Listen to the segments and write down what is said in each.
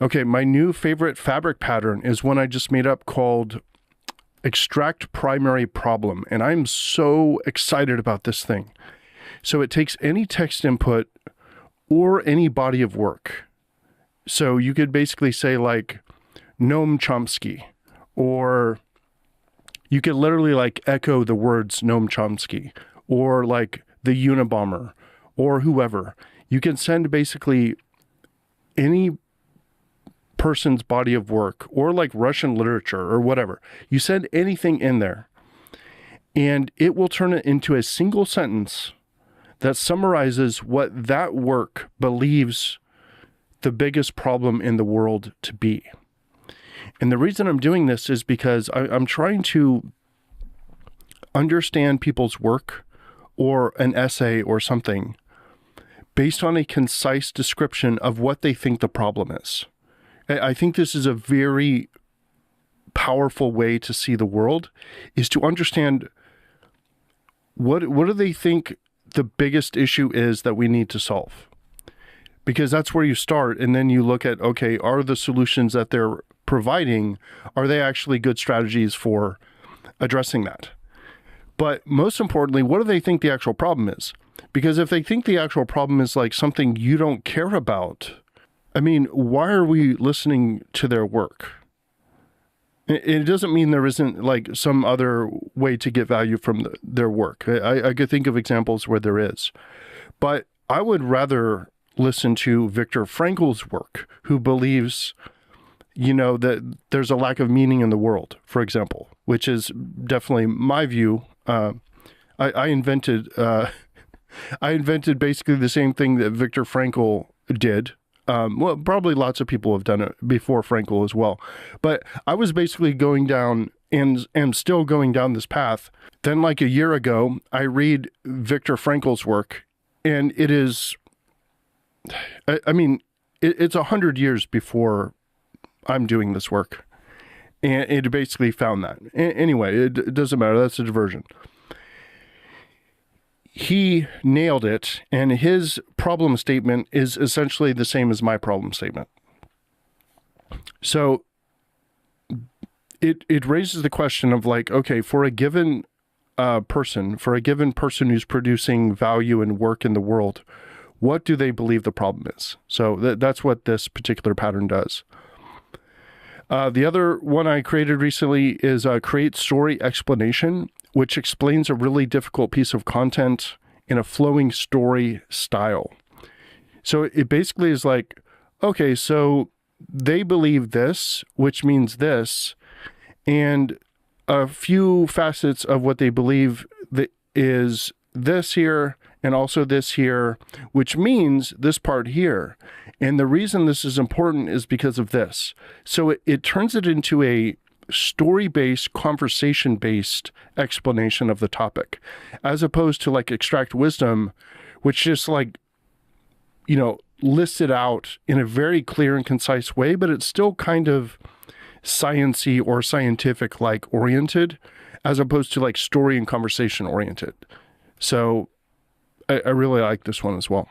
Okay, my new favorite fabric pattern is one I just made up called Extract Primary Problem, and I'm so excited about this thing. So it takes any text input or any body of work. So you could basically say like Noam Chomsky, or you could literally like echo the words Noam Chomsky, or like the Unabomber, or whoever. You can send basically any person's body of work, or like Russian literature or whatever. You send anything in there, and it will turn it into a single sentence that summarizes what that work believes the biggest problem in the world to be. And the reason I'm doing this is because I'm trying to understand people's work or an essay or something based on a concise description of what they think the problem is. I think this is a very powerful way to see the world, is to understand what do they think the biggest issue is that we need to solve. Because that's where you start, and then you look at, okay, are the solutions that they're providing, are they actually good strategies for addressing that? But most importantly, what do they think the actual problem is? Because if they think the actual problem is like something you don't care about, I mean, why are we listening to their work? It doesn't mean there isn't like some other way to get value from their work. I could think of examples where there is. But I would rather listen to Viktor Frankl's work, who believes, that there's a lack of meaning in the world, for example, which is definitely my view. I invented basically the same thing that Viktor Frankl did. Well, probably lots of people have done it before Frankl as well. But I was basically going down and am still going down this path. Then like a year ago, I read Viktor Frankl's work, and it is, it's 100 years before I'm doing this work. And it basically found that. Anyway, it doesn't matter. That's a diversion. He nailed it, and his problem statement is essentially the same as my problem statement. So it raises the question of like, okay, for a given person who's producing value and work in the world, what do they believe the problem is? So that's what this particular pattern does. The other one I created recently is Create Story Explanation, which explains a really difficult piece of content in a flowing story style. So it basically is like, okay, so they believe this, which means this, and a few facets of what they believe that is this here and also this here, which means this part here. And the reason this is important is because of this. So it turns it into a story-based, conversation-based explanation of the topic, as opposed to like Extract Wisdom, which just like, lists it out in a very clear and concise way, but it's still kind of science-y or scientific like oriented, as opposed to like story and conversation oriented. So I really like this one as well.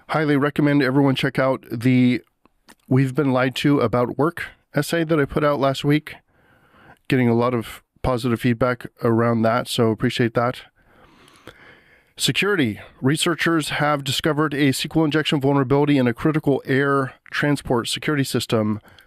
Highly recommend everyone check out the We've Been Lied to About Work essay that I put out last week. Getting a lot of positive feedback around that, so appreciate that. Security. Researchers have discovered a SQL injection vulnerability in a critical air transport security system